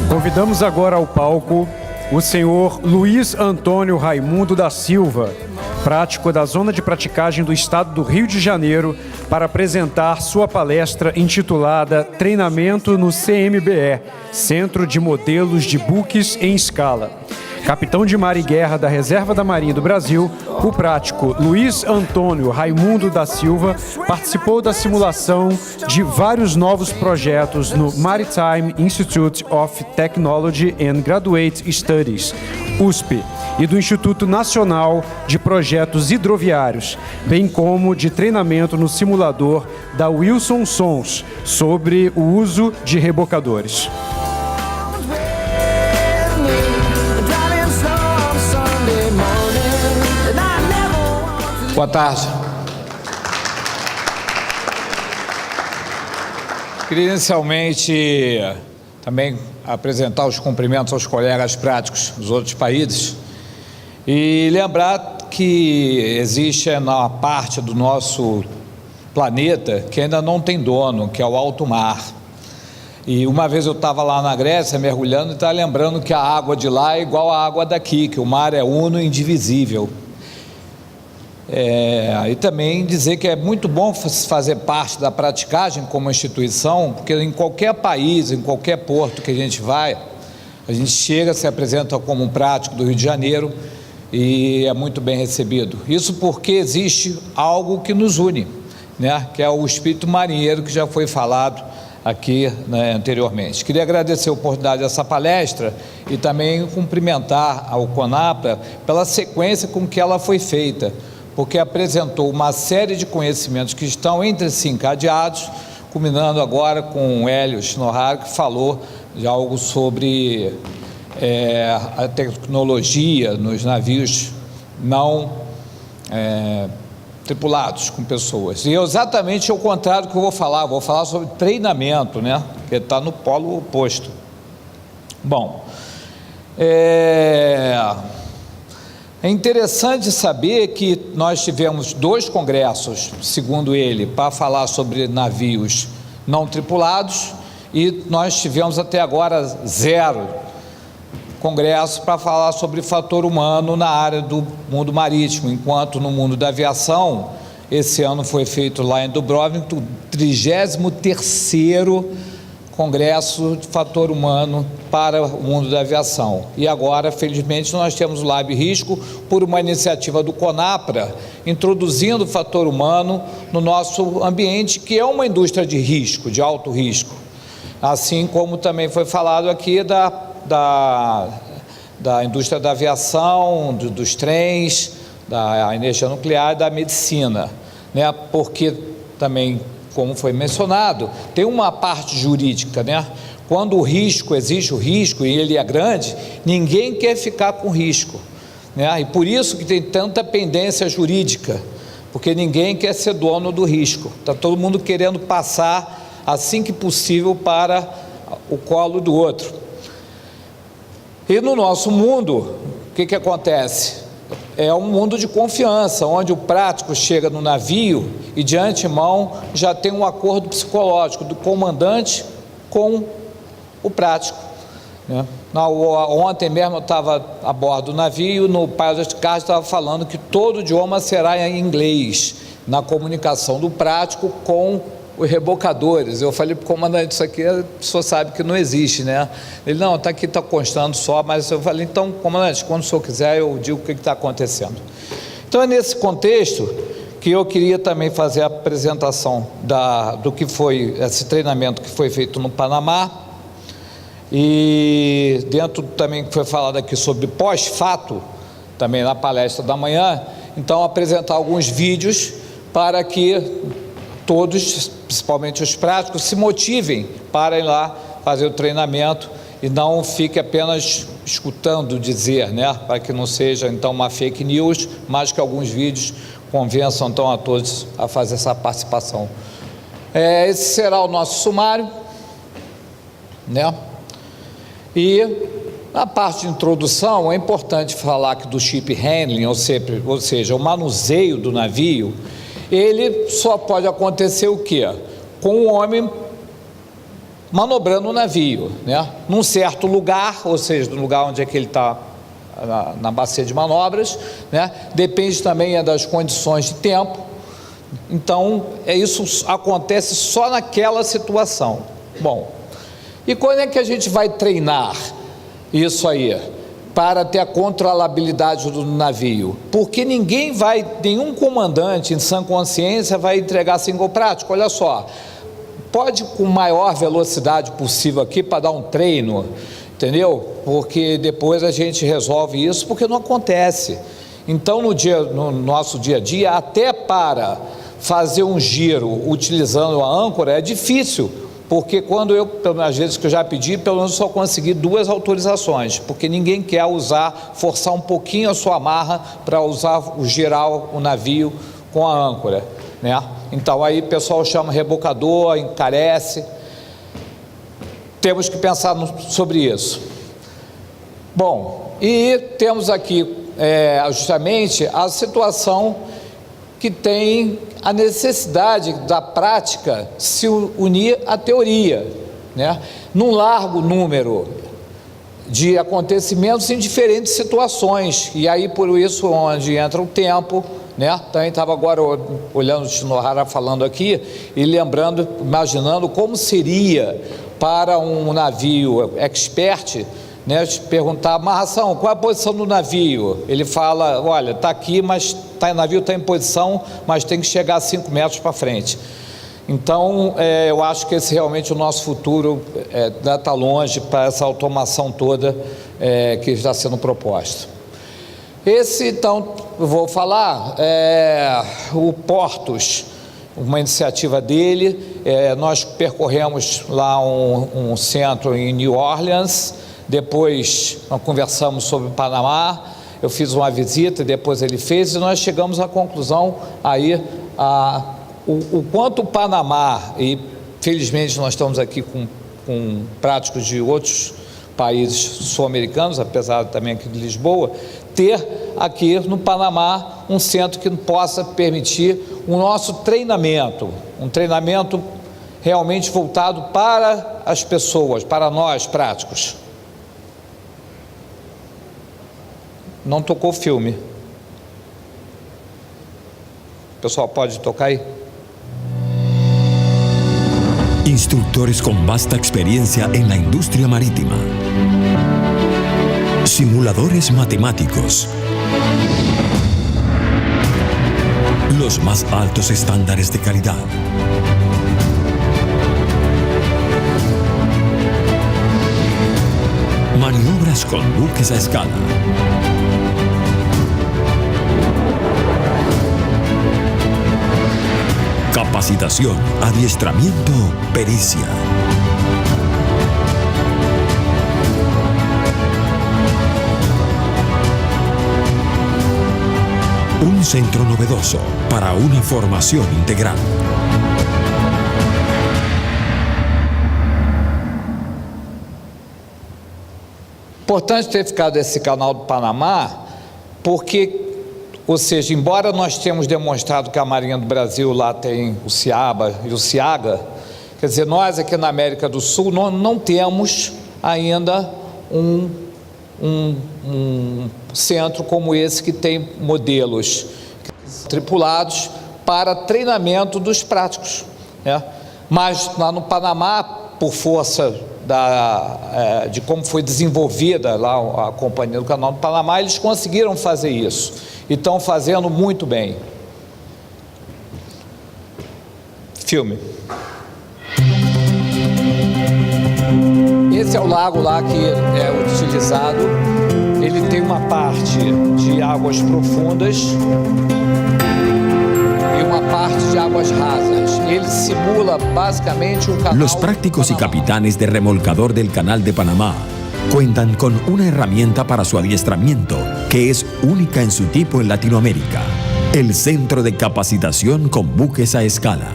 Convidamos agora ao palco o senhor Luiz Antônio Raimundo da Silva, prático da Zona de Praticagem do Estado do Rio de Janeiro, para apresentar sua palestra intitulada Treinamento no CMBE, Centro de Modelos de Buques em Escala. Capitão de Mar e Guerra da Reserva da Marinha do Brasil, o prático Luiz Antônio Raimundo da Silva participou da simulação de vários novos projetos no Maritime Institute of Technology and Graduate Studies, USP, e do Instituto Nacional de Projetos Hidroviários, bem como de treinamento no simulador da Wilson Sons sobre o uso de rebocadores. Boa tarde. Queria inicialmente também apresentar os cumprimentos aos colegas práticos dos outros países e lembrar que existe na parte do nosso planeta que ainda não tem dono, que é o alto mar. E uma vez eu estava lá na Grécia mergulhando e estava lembrando que a água de lá é igual à água daqui, que o mar é uno e indivisível. E também dizer que é muito bom fazer parte da praticagem como instituição, porque em qualquer país, em qualquer porto que a gente vai, a gente chega, se apresenta como um prático do Rio de Janeiro e é muito bem recebido. Isso porque existe algo que nos une, né? Que é o espírito marinheiro, que já foi falado aqui, né, anteriormente. Queria agradecer a oportunidade dessa palestra e também cumprimentar ao CONAPRA pela sequência com que ela foi feita, porque apresentou uma série de conhecimentos que estão entre si encadeados, culminando agora com o Hélio Schnorrar, que falou de algo sobre a tecnologia nos navios não tripulados com pessoas. E é exatamente o contrário do que eu vou falar sobre treinamento, né? Que está no polo oposto. Bom, é interessante saber que nós tivemos 2 congressos, segundo ele, para falar sobre navios não tripulados, e nós tivemos até agora 0 congressos para falar sobre fator humano na área do mundo marítimo, enquanto no mundo da aviação, esse ano foi feito lá em Dubrovnik, o 33º Congresso de Fator Humano para o mundo da aviação. E agora, felizmente, nós temos o Lab Risco, por uma iniciativa do CONAPRA, introduzindo o fator humano no nosso ambiente, que é uma indústria de risco, de alto risco. Assim como também foi falado aqui da indústria da aviação, dos trens, da energia nuclear e da medicina, né? Porque também, como foi mencionado, tem uma parte jurídica, né? Quando o risco, existe o risco e ele é grande, ninguém quer ficar com risco, né? E por isso que tem tanta pendência jurídica, porque ninguém quer ser dono do risco. Está todo mundo querendo passar, assim que possível, para o colo do outro. E no nosso mundo, o que acontece? É um mundo de confiança, onde o prático chega no navio e de antemão já tem um acordo psicológico do comandante com o prático, né? Ontem mesmo eu estava a bordo do navio, no Pilot Card estava falando que todo o idioma será em inglês, na comunicação do prático com os rebocadores. Eu falei para o comandante, isso aqui a pessoa sabe que não existe, né? Ele, não, está aqui, está constando só, mas eu falei, então, comandante, quando o senhor quiser, eu digo o que está acontecendo. Então, é nesse contexto que eu queria também fazer a apresentação do que foi esse treinamento que foi feito no Panamá, e dentro também que foi falado aqui sobre pós-fato, também na palestra da manhã, então apresentar alguns vídeos para que todos, principalmente os práticos, se motivem para ir lá fazer o treinamento e não fique apenas escutando dizer, né? Para que não seja então uma fake news, mas que alguns vídeos convençam então a todos a fazer essa participação. Esse será o nosso sumário, né? E na parte de introdução é importante falar que do ship handling, ou seja, o manuseio do navio, ele só pode acontecer o quê? Com o homem manobrando o navio, né? Num certo lugar, ou seja, no lugar onde é que ele está, na bacia de manobras, né? Depende também das condições de tempo. Então, isso acontece só naquela situação. Bom, e quando é que a gente vai treinar isso aí, para ter a controlabilidade do navio? Porque nenhum comandante em sã consciência vai entregar single prático. Olha só, pode com maior velocidade possível aqui para dar um treino, entendeu? Porque depois a gente resolve isso, porque não acontece. Então, no nosso dia a dia, até para fazer um giro utilizando a âncora é difícil, porque às vezes que eu já pedi, pelo menos só consegui 2 autorizações, porque ninguém quer forçar um pouquinho a sua amarra para girar o navio com a âncora, né? Então aí o pessoal chama rebocador, encarece. Temos que pensar sobre isso. Bom, e temos aqui justamente a situação que tem a necessidade da prática se unir à teoria, né? Num largo número de acontecimentos em diferentes situações, e aí por isso onde entra o tempo, né? Também estava agora olhando o Shinohara falando aqui e lembrando, imaginando como seria para um navio expert, né, perguntar: amarração, qual é a posição do navio? Ele fala: olha, está aqui, mas o navio está em posição, mas tem que chegar a 5 metros para frente. Então, eu acho que esse realmente o nosso futuro está longe para essa automação toda que está sendo proposta. Então, eu vou falar, o Portos, uma iniciativa dele, nós percorremos lá um centro em New Orleans, depois nós conversamos sobre o Panamá, eu fiz uma visita, depois ele fez, e nós chegamos à conclusão aí, o quanto o Panamá, e felizmente nós estamos aqui com práticos de outros países sul-americanos, apesar também aqui de Lisboa, ter aqui no Panamá um centro que possa permitir o nosso treinamento, um treinamento realmente voltado para as pessoas, para nós práticos. Não tocou o filme. Pessoal, pode tocar aí? Instructores con vasta experiencia en la industria marítima. Simuladores matemáticos. Los más altos estándares de calidad. Maniobras con buques a escala. Capacitación, adiestramiento, pericia. Un centro novedoso para una formación integral. Importante ter ficado esse canal do Panamá, porque, ou seja, embora nós tenhamos demonstrado que a Marinha do Brasil lá tem o CIABA e o CIAGA, quer dizer, nós aqui na América do Sul não temos ainda um centro como esse que tem modelos tripulados para treinamento dos práticos, né? Mas lá no Panamá, por força de como foi desenvolvida lá a Companhia do Canal do Panamá, eles conseguiram fazer isso e estão fazendo muito bem. Filme. Esse é o lago lá que é utilizado. Ele tem uma parte de águas profundas e uma parte de águas rasas. Ele simula basicamente canal. Los prácticos y capitanes de remolcador del Canal de Panamá cuentan con una herramienta para su adiestramiento que es única en su tipo en Latinoamérica: el Centro de Capacitación con Buques a Escala.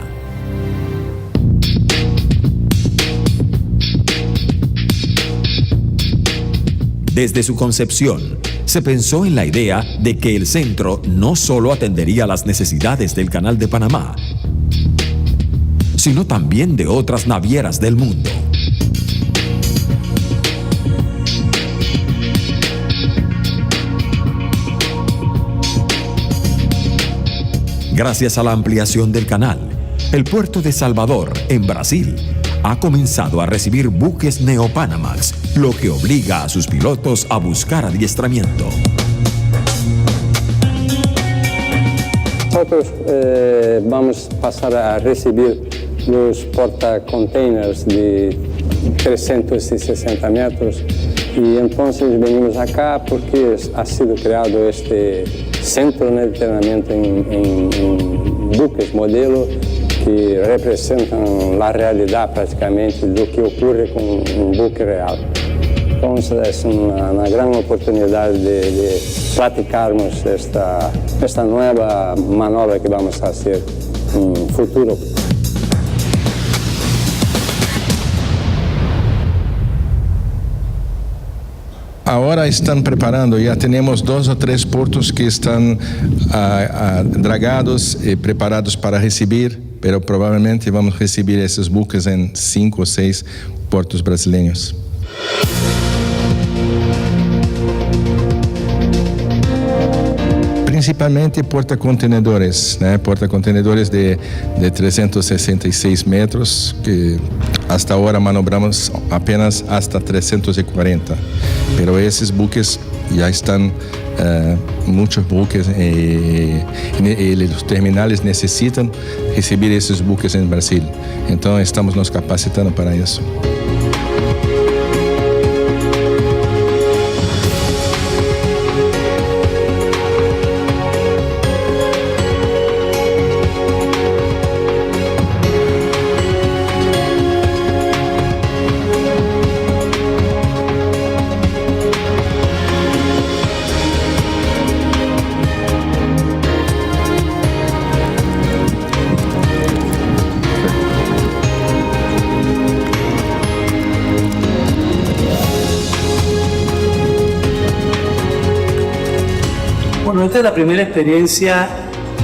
Desde su concepción, se pensó en la idea de que el centro no solo atendería las necesidades del Canal de Panamá, sino también de otras navieras del mundo. Gracias a la ampliación del canal, el puerto de Salvador, en Brasil, ha comenzado a recibir buques Neo-Panamax, lo que obliga a sus pilotos a buscar adiestramiento. Nosotros vamos a pasar a recibir los portacontainers de 360 metros y entonces venimos acá porque ha sido creado este centro de entrenamiento en buques modelo que representan la realidad prácticamente de lo que ocurre con un buque real. Entonces es una gran oportunidad de practicarnos esta nueva maniobra que vamos a hacer en el futuro. Ahora están preparando, ya tenemos 2 o 3 puertos que están dragados y preparados para recibir, pero probablemente vamos a recibir esos buques en 5 o 6 puertos brasileños. Principalmente portacontenedores, né? Portacontenedores de 366 metros, que hasta ahora manobramos apenas hasta 340. Pero esses buques ya están, muchos buques y los terminales necesitan recibir esos buques en Brasil. Então estamos nos capacitando para isso. Bueno, esta es la primera experiencia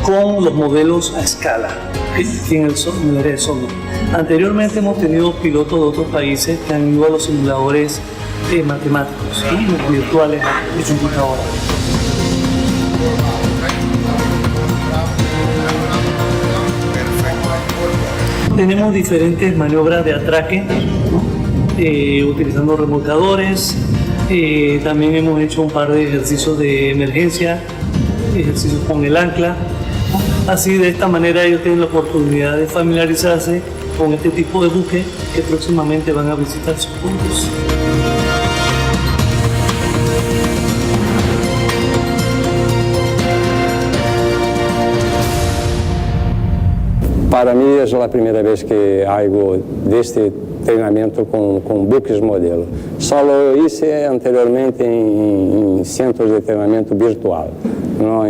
con los modelos a escala en el área de software. Anteriormente hemos tenido pilotos de otros países que han ido a los simuladores matemáticos, los virtuales de computadora. Tenemos diferentes maniobras de atraque, utilizando remolcadores. También hemos hecho un par de ejercicios de emergencia, ejercicios con el ancla. Así, de esta manera, ellos tienen la oportunidad de familiarizarse con este tipo de buques que próximamente van a visitar sus puntos. Para mí es la primera vez que hago de este treinamento con buques modelo. Solo hice anteriormente en centros de entrenamiento virtual, no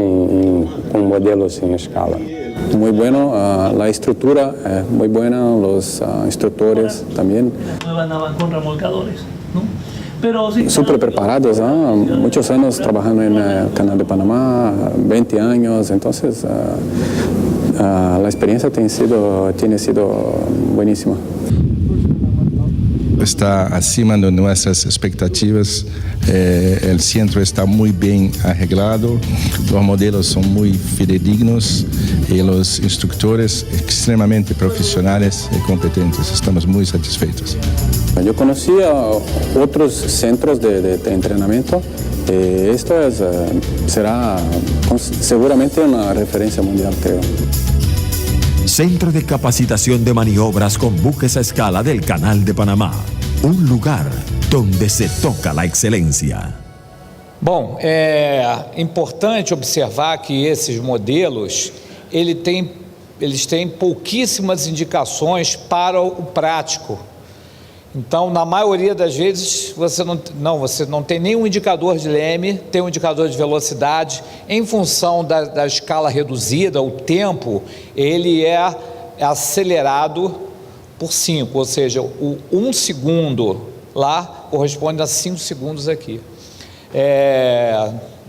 con modelos en escala. Muy bueno, la estructura es muy buena, los instructores también. Van con remolcadores, ¿no? Pero sí, súper preparados, muchos años trabajando en el Canal de Panamá, 20 años, entonces la experiencia tiene sido buenísima. Está acima de nuestras expectativas, el centro está muy bien arreglado, los modelos son muy fidedignos y los instructores extremadamente profesionales y competentes. Estamos muy satisfeitos. Yo conocía otros centros de entrenamiento. Esto será seguramente una referencia mundial, creo. Centro de Capacitación de Maniobras con Buques a Escala del Canal de Panamá. Un lugar donde se toca la excelencia. Bom, é importante observar que esses modelos, eles têm pouquíssimas indicações para o prático. Então, na maioria das vezes, você não tem nenhum indicador de leme, tem um indicador de velocidade. Em função da escala reduzida, o tempo, ele é acelerado por 5, ou seja, o 1 segundo lá corresponde a 5 segundos aqui.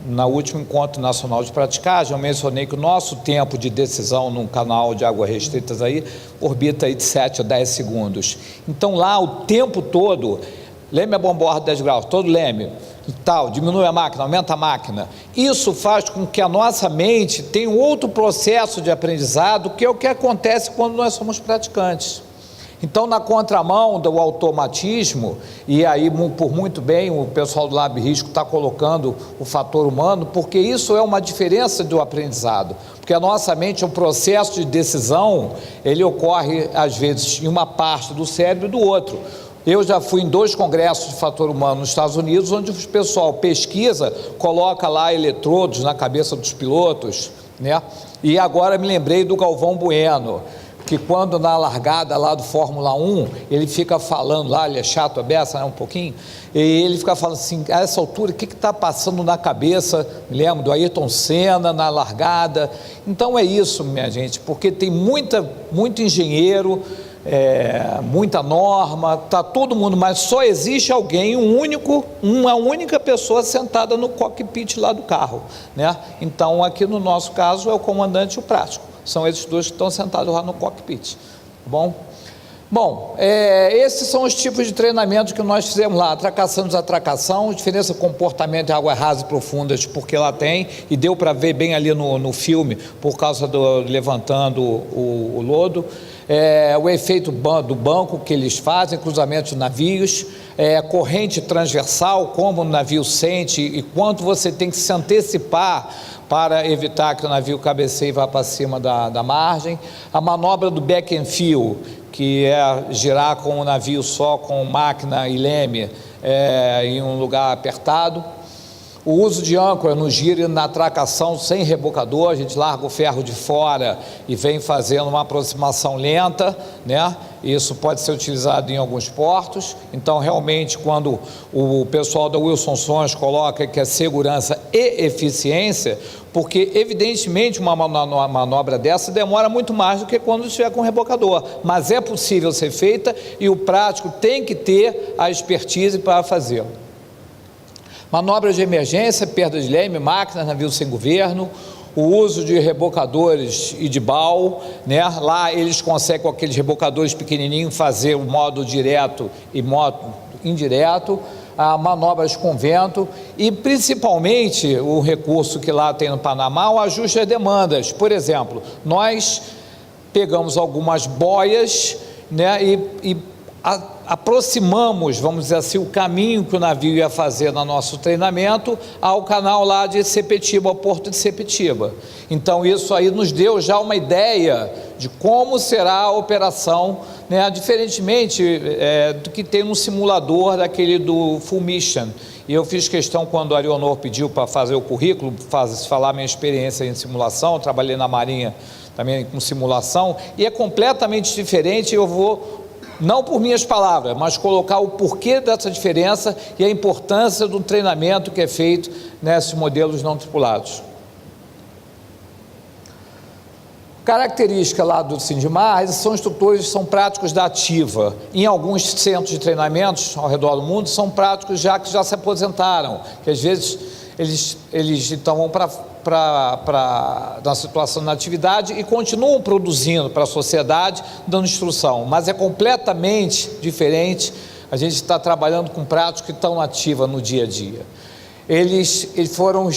No último encontro nacional de praticagem, eu mencionei que o nosso tempo de decisão num canal de águas restritas aí orbita aí de 7 a 10 segundos. Então lá o tempo todo, leme a bomborda 10 graus, todo leme, tal, diminui a máquina, aumenta a máquina. Isso faz com que a nossa mente tenha um outro processo de aprendizado, que é o que acontece quando nós somos praticantes. Então, na contramão do automatismo, e aí por muito bem o pessoal do Lab Risco está colocando o fator humano, porque isso é uma diferença do aprendizado, porque a nossa mente, o processo de decisão, ele ocorre às vezes em uma parte do cérebro e do outro. Eu já fui em 2 congressos de fator humano nos Estados Unidos, onde o pessoal pesquisa, coloca lá eletrodos na cabeça dos pilotos, né? E agora me lembrei do Galvão Bueno, que quando na largada lá do Fórmula 1, ele fica falando lá, ele é chato a beça, né, um pouquinho, e ele fica falando assim, a essa altura, o que está passando na cabeça, me lembro do Ayrton Senna na largada. Então é isso, minha gente, porque tem muito engenheiro, muita norma, está todo mundo, mas só existe alguém, uma única pessoa sentada no cockpit lá do carro, né? Então aqui no nosso caso é o comandante e o prático. São esses 2 que estão sentados lá no cockpit, tá bom? Bom, esses são os tipos de treinamento que nós fizemos lá: atracação, desatracação, diferença de comportamento em águas rasas e profundas, porque lá tem, e deu para ver bem ali no filme, por causa do levantando o lodo, o efeito do banco que eles fazem, cruzamento de navios, corrente transversal, como o navio sente e quanto você tem que se antecipar para evitar que o navio cabeceie e vá para cima da margem, a manobra do back and fill, que é girar com o navio só com máquina e leme em um lugar apertado, o uso de âncora no giro e na atracação sem rebocador, a gente larga o ferro de fora e vem fazendo uma aproximação lenta, né? Isso pode ser utilizado em alguns portos. Então realmente quando o pessoal da Wilson Sons coloca que é segurança e eficiência, porque evidentemente uma manobra dessa demora muito mais do que quando estiver com rebocador, mas é possível ser feita e o prático tem que ter a expertise para fazê-lo. Manobras de emergência, perda de leme, máquinas, navios sem governo, o uso de rebocadores e de BAL, né? Lá eles conseguem com aqueles rebocadores pequenininhos fazer o modo direto e modo indireto, manobras com vento e principalmente o recurso que lá tem no Panamá, o ajuste às demandas. Por exemplo, nós pegamos algumas boias, né, e aproximamos, vamos dizer assim, o caminho que o navio ia fazer no nosso treinamento ao canal lá de Sepetiba, ao porto de Sepetiba. Então isso aí nos deu já uma ideia de como será a operação, né, diferentemente do que tem no simulador daquele do Full Mission. E eu fiz questão, quando a Arionor pediu para fazer o currículo, falar minha experiência em simulação, eu trabalhei na Marinha também com simulação, e é completamente diferente. Eu vou, não por minhas palavras, mas colocar o porquê dessa diferença e a importância do treinamento que é feito nesses modelos não tripulados. Característica lá do Sindimar, eles são instrutores, são práticos da ativa. Em alguns centros de treinamentos ao redor do mundo, são práticos que já se aposentaram, que às vezes eles então vão na situação na atividade e continuam produzindo para a sociedade, dando instrução, mas é completamente diferente. A gente está trabalhando com práticos que estão ativos no dia a dia. Eles foram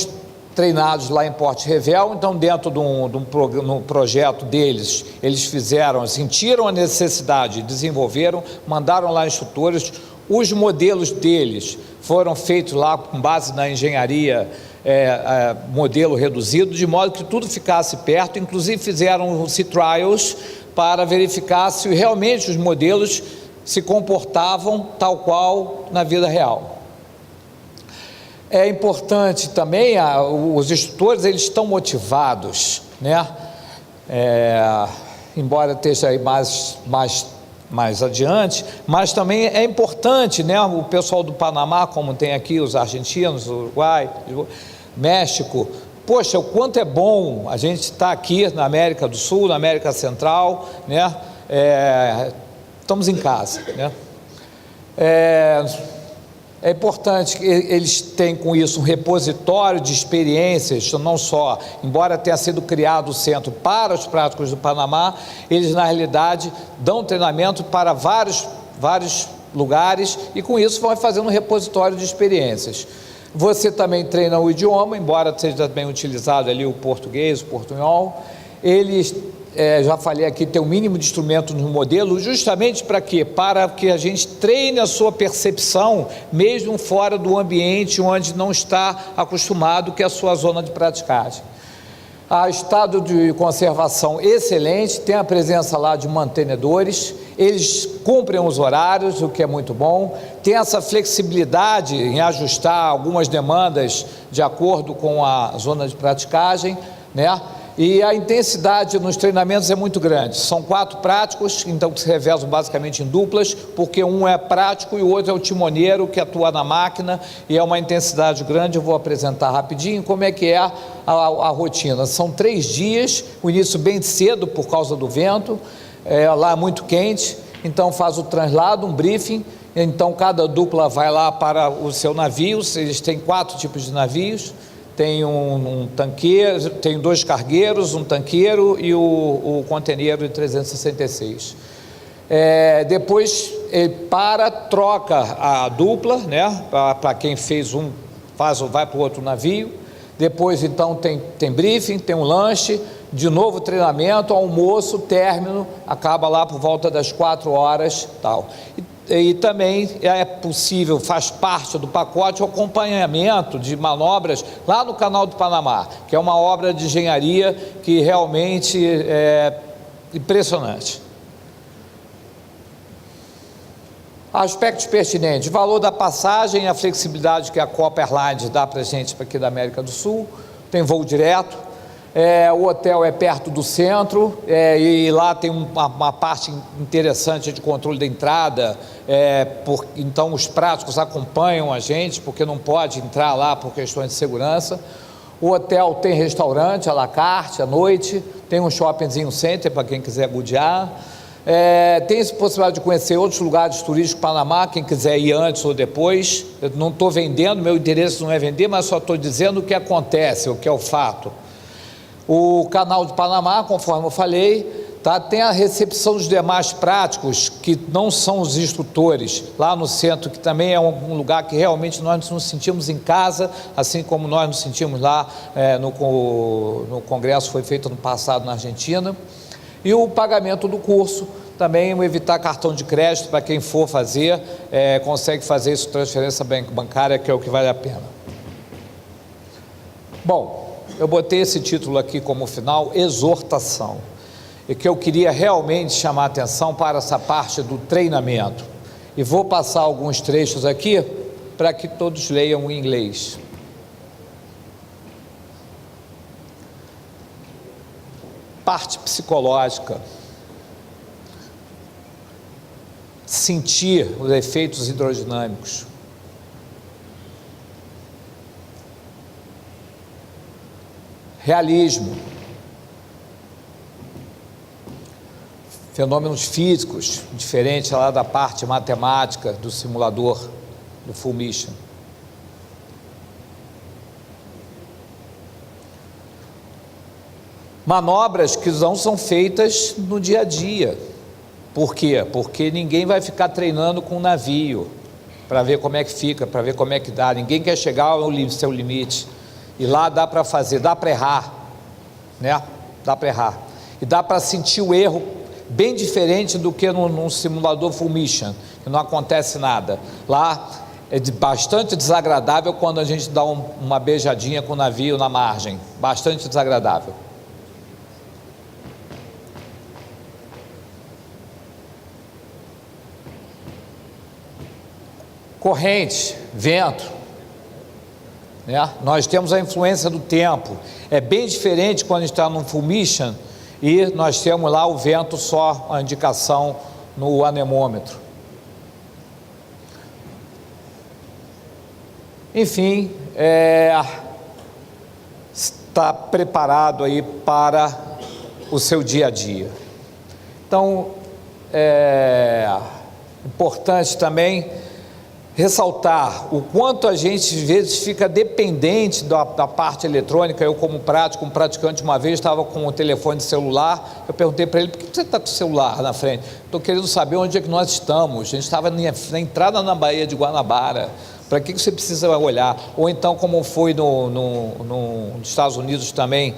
treinados lá em Porto Revel, então dentro de um projeto deles, eles sentiram a necessidade, desenvolveram, mandaram lá instrutores. Os modelos deles foram feitos lá com base na engenharia, modelo reduzido, de modo que tudo ficasse perto. Inclusive fizeram sea trials para verificar se realmente os modelos se comportavam tal qual na vida real. É importante também, os instrutores, eles estão motivados, né? Embora esteja aí mais adiante, mas também é importante, né? O pessoal do Panamá, como tem aqui os argentinos, Uruguai, México, poxa, o quanto é bom a gente estar aqui na América do Sul, na América Central, né? Estamos em casa, né? É importante que eles tenham com isso um repositório de experiências, não só, embora tenha sido criado o centro para os práticos do Panamá, eles na realidade dão treinamento para vários lugares e com isso vão fazendo um repositório de experiências. Você também treina o idioma, embora seja bem utilizado ali o português, o portunhol. Eles, já falei aqui, tem um mínimo de instrumentos no modelo, justamente para quê? Para que a gente treine a sua percepção, mesmo fora do ambiente onde não está acostumado, que é a sua zona de praticagem. Há estado de conservação excelente, tem a presença lá de mantenedores, eles cumprem os horários, o que é muito bom, tem essa flexibilidade em ajustar algumas demandas de acordo com a zona de praticagem, né? E a intensidade nos treinamentos é muito grande, são 4 práticos, então que se revezam basicamente em duplas, porque um é prático e o outro é o timoneiro que atua na máquina, e é uma intensidade grande. Eu vou apresentar rapidinho como é que é a rotina. São 3 dias, o início bem cedo por causa do vento, lá é muito quente, então faz o translado, um briefing, então cada dupla vai lá para o seu navio, eles têm 4 tipos de navios, tem um tanqueiro, tem 2 cargueiros, um tanqueiro e o conteneiro de 366. Depois ele troca a dupla, né? Para quem fez vai para o outro navio. Depois então tem briefing, tem um lanche, de novo treinamento, almoço, término, acaba lá por volta das 4 horas, tal. E também é possível, faz parte do pacote, o acompanhamento de manobras lá no Canal do Panamá, que é uma obra de engenharia que realmente é impressionante. Aspectos pertinentes: valor da passagem, a flexibilidade que a Copa Airlines dá para a gente aqui da América do Sul, tem voo direto. O hotel é perto do centro, e lá tem uma parte interessante de controle da entrada, então os práticos acompanham a gente, porque não pode entrar lá por questões de segurança. O hotel tem restaurante à la carte à noite, tem um shoppingzinho center para quem quiser gudiar, tem essa possibilidade de conhecer outros lugares turísticos do Panamá, quem quiser ir antes ou depois. Eu não estou vendendo, meu interesse não é vender, mas só estou dizendo o que acontece, o que é o fato. O Canal do Panamá, conforme eu falei, tem a recepção dos demais práticos, que não são os instrutores, lá no centro, que também é um lugar que realmente nós nos sentimos em casa, assim como nós nos sentimos lá no congresso que foi feito ano passado na Argentina. E o pagamento do curso, também evitar cartão de crédito, para quem for fazer, consegue fazer isso, transferência bancária, que é o que vale a pena. Bom, eu botei esse título aqui como final, exortação, e que eu queria realmente chamar a atenção para essa parte do treinamento, e vou passar alguns trechos aqui, para que todos leiam em inglês. Parte psicológica, sentir os efeitos hidrodinâmicos, realismo, fenômenos físicos, diferente lá da parte matemática do simulador do Full Mission. Manobras que não são feitas no dia a dia. Por quê? Porque ninguém vai ficar treinando com um navio para ver como é que fica, para ver como é que dá. Ninguém quer chegar ao seu limite. E lá dá para fazer, dá para errar, né? Dá para errar. E dá para sentir o erro bem diferente do que num simulador Full Mission, que não acontece nada. Lá é bastante desagradável quando a gente dá uma beijadinha com o navio na margem. Bastante desagradável. Corrente, vento, né? Nós temos a influência do tempo, é bem diferente quando a gente está num Full Mission e nós temos lá o vento só a indicação no anemômetro. Enfim, está preparado aí para o seu dia a dia. Então, importante também ressaltar o quanto a gente às vezes fica dependente da parte eletrônica. Eu, como praticante, uma vez estava com o telefone celular, eu perguntei para ele: por que você está com o celular na frente? Estou querendo saber onde é que nós estamos. A gente estava na entrada na Baía de Guanabara. Para que você precisa olhar? Ou então, como foi nos Estados Unidos também,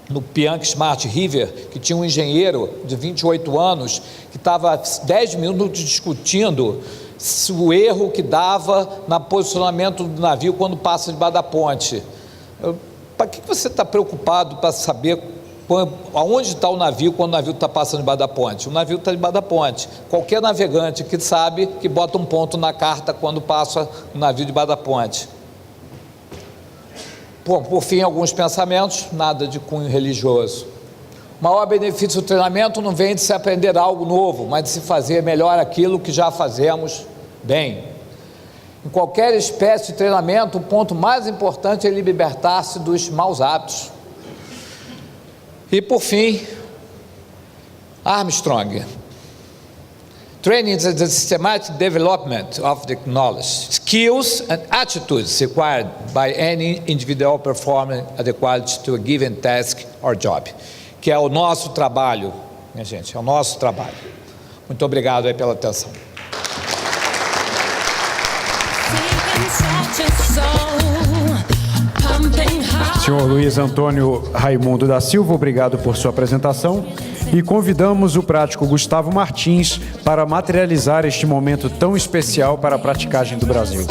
no Piank Smart River, que tinha um engenheiro de 28 anos que estava 10 minutos discutindo o erro que dava no posicionamento do navio quando passa debaixo da ponte. Para que você está preocupado para saber aonde está o navio quando o navio está passando debaixo da ponte? O navio está debaixo da ponte. Qualquer navegante que sabe que bota um ponto na carta quando passa o navio debaixo da ponte. Bom, por fim, alguns pensamentos, nada de cunho religioso. O maior benefício do treinamento não vem de se aprender algo novo, mas de se fazer melhor aquilo que já fazemos bem. Em qualquer espécie de treinamento, o ponto mais importante é libertar-se dos maus hábitos. E por fim, Armstrong. Training is the systematic development of the knowledge, skills and attitudes required by any individual performing adequate to a given task or job. Que é o nosso trabalho, minha gente, é o nosso trabalho. Muito obrigado aí pela atenção. Senhor Luiz Antônio Raimundo da Silva, obrigado por sua apresentação. E convidamos o prático Gustavo Martins para materializar este momento tão especial para a praticagem do Brasil.